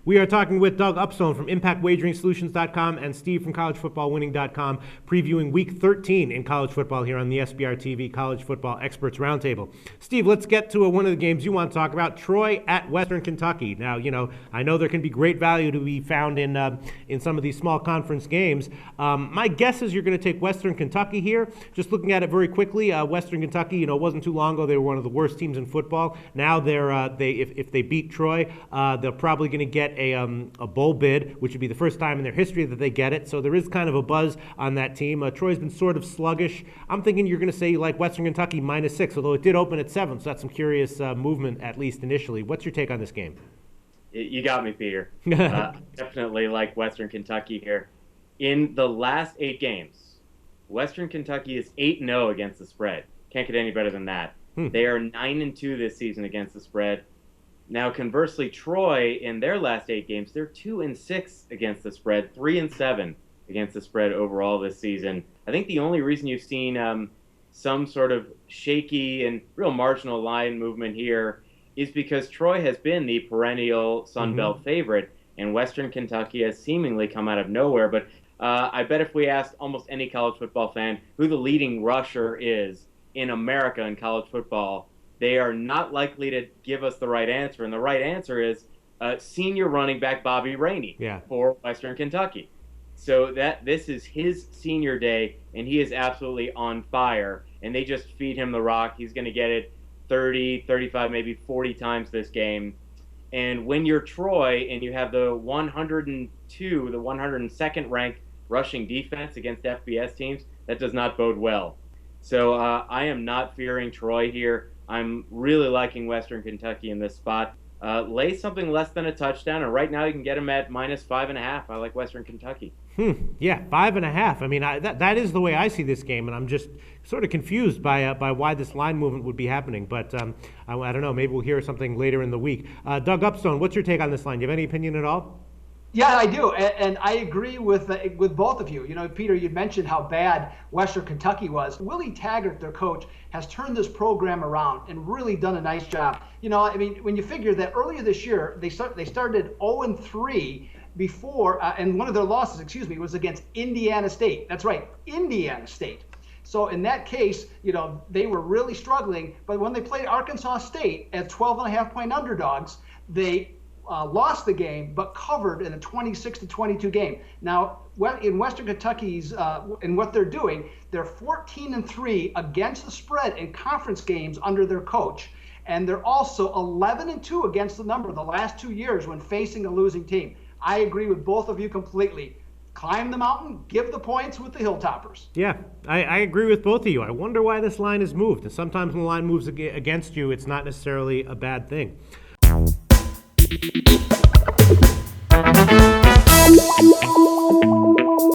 We are talking with Doug Upstone from ImpactWageringSolutions.com and Steve from CollegeFootballWinning.com, previewing Week 13 in college football here on the SBR TV College Football Experts Roundtable. Steve, let's get to one of the games you want to talk about, Troy at Western Kentucky. Now, I know there can be great value to be found in some of these small conference games. My guess is you're going to take Western Kentucky here. Just looking at it very quickly, Western Kentucky, it wasn't too long ago they were one of the worst teams in football. Now if they beat Troy, they're probably going to get a bowl bid, which would be the first time in their history that they get it. So there is kind of a buzz on that team. Troy's been sort of sluggish. I'm thinking you're going to say you like Western Kentucky -6, although it did open at 7, so that's some curious movement, at least initially. What's your take on this game? You got me, Peter. Definitely like Western Kentucky here. In the last 8 games, Western Kentucky is 8-0 against the spread. Can't get any better than that. They are 9-2 this season against the spread. Now, conversely, Troy, in their last 8 games, they're 2-6 against the spread, 3-7 against the spread overall this season. I think the only reason you've seen some sort of shaky and real marginal line movement here is because Troy has been the perennial Sun Belt favorite, and Western Kentucky has seemingly come out of nowhere. But I bet if we asked almost any college football fan who the leading rusher is in America in college football, they are not likely to give us the right answer. And the right answer is senior running back Bobby Rainey for Western Kentucky. So this is his senior day, and he is absolutely on fire. And they just feed him the rock. He's going to get it 30, 35, maybe 40 times this game. And when you're Troy and you have the 102nd ranked rushing defense against FBS teams, that does not bode well. So I am not fearing Troy here. I'm really liking Western Kentucky in this spot. Lay something less than a touchdown, and right now you can get them at -5.5. I like Western Kentucky. Yeah, 5.5. I mean, that is the way I see this game, and I'm just sort of confused by why this line movement would be happening. But I don't know. Maybe we'll hear something later in the week. Doug Upstone, what's your take on this line? Do you have any opinion at all? Yeah, I do, and I agree with both of you. Peter, you mentioned how bad Western Kentucky was. Willie Taggart, their coach, has turned this program around and really done a nice job. When you figure that earlier this year they started 0-3 before, and one of their losses, was against Indiana State. That's right, Indiana State. So in that case, they were really struggling. But when they played Arkansas State as 12.5-point underdogs, they lost the game, but covered in a 26-22 game. Now, in Western Kentucky's, in what they're doing, they're 14-3 against the spread in conference games under their coach, and they're also 11-2 against the number the last 2 years when facing a losing team. I agree with both of you completely. Climb the mountain, give the points with the Hilltoppers. Yeah, I agree with both of you. I wonder why this line is moved. And sometimes when the line moves against you, it's not necessarily a bad thing.